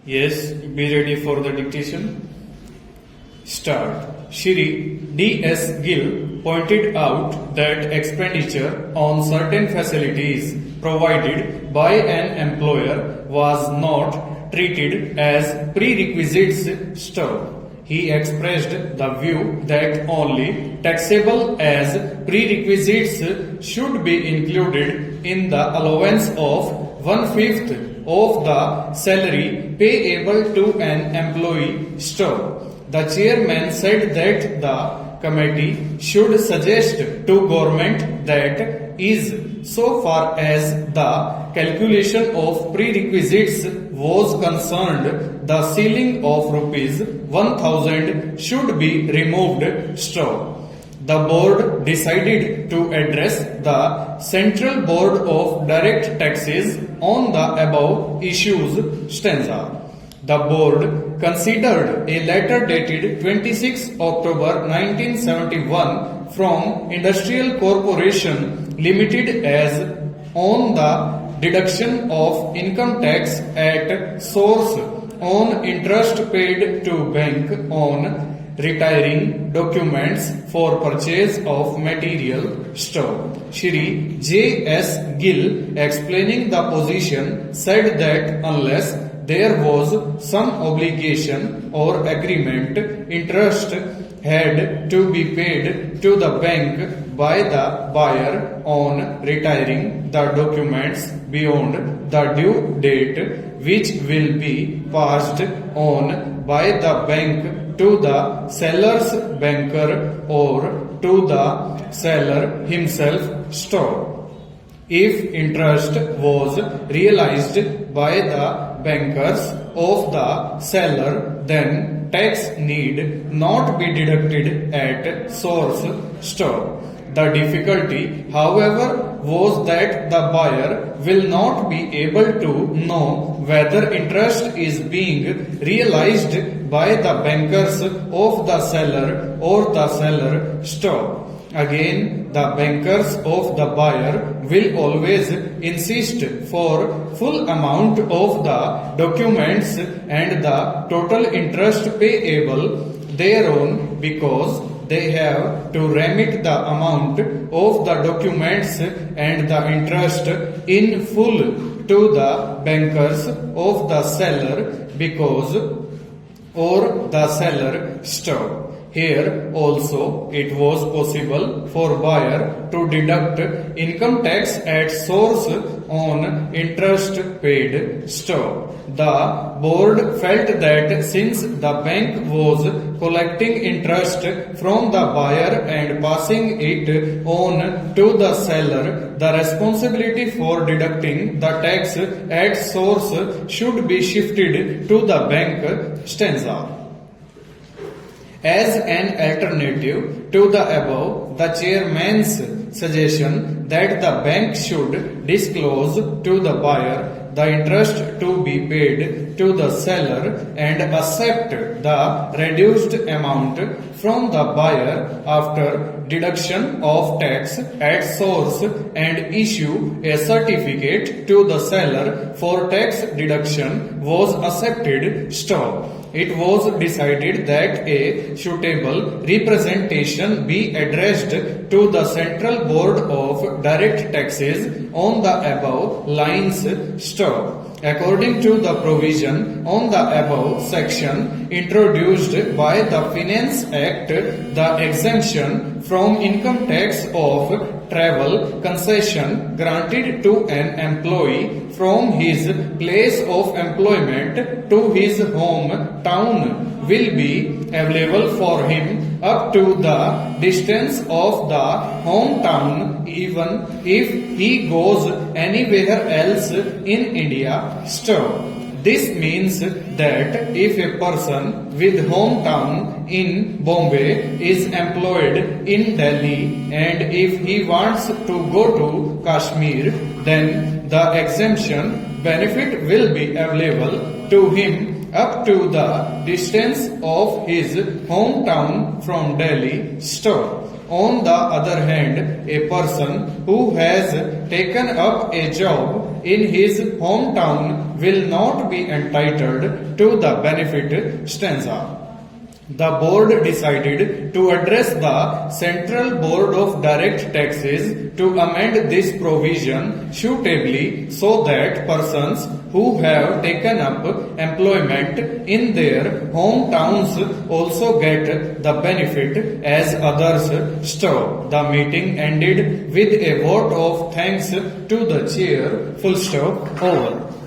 Yes, be ready for the dictation. Start. Shri D.S. Gill pointed out that expenditure on certain facilities provided by an employer was not treated as prerequisites stuff. He expressed the view that only taxable as prerequisites should be included in the allowance of 1/5 of the salary payable to an employee stuff. The chairman said that the committee should suggest to government that is so far as the calculation of prerequisites was concerned, the ceiling of rupees 1000 should be removed straw. The board decided to address the Central Board of Direct Taxes on the above issues stanza. The board considered a letter dated 26 October 1971 from Industrial Corporation Limited as on the deduction of income tax at source on interest paid to bank on retiring documents for purchase of material stock. Shri J.S. Gill, explaining the position, said that unless there was some obligation or agreement, interest had to be paid to the bank by the buyer on retiring the documents beyond the due date, which will be passed on by the bank to the seller's banker or to the seller himself store. If interest was realized by the bankers of the seller, then tax need not be deducted at source store. The difficulty, however, was that the buyer will not be able to know whether interest is being realized by the bankers of the seller or the seller store. Again, the bankers of the buyer will always insist for full amount of the documents and the total interest payable thereon, because they have to remit the amount of the documents and the interest in full to the bankers of the seller because or the seller store. Here also it was possible for buyer to deduct income tax at source on interest paid store. The board felt that since the bank was collecting interest from the buyer and passing it on to the seller, the responsibility for deducting the tax at source should be shifted to the bank stanza. As an alternative to the above, the chairman's suggestion that the bank should disclose to the buyer the interest to be paid to the seller and accept the reduced amount from the buyer after deduction of tax at source and issue a certificate to the seller for tax deduction was accepted. Stop. It was decided that a suitable representation be addressed to the Central Board of Direct Taxes on the above lines. Stop. According to the provision on the above section introduced by the Finance Act, the exemption from income tax of travel concession granted to an employee from his place of employment to his hometown will be available for him up to the distance of the hometown, even if he goes anywhere else in India. Stop. This means that if a person with hometown in Bombay is employed in Delhi and if he wants to go to Kashmir, then the exemption benefit will be available to him up to the distance of his hometown from Delhi. Stop. On the other hand, a person who has taken up a job in his hometown will not be entitled to the benefit stanza. The board decided to address the Central Board of Direct Taxes to amend this provision suitably so that persons who have taken up employment in their hometowns also get the benefit as others. Stop. The meeting ended with a vote of thanks to the chair. Full stop. Over.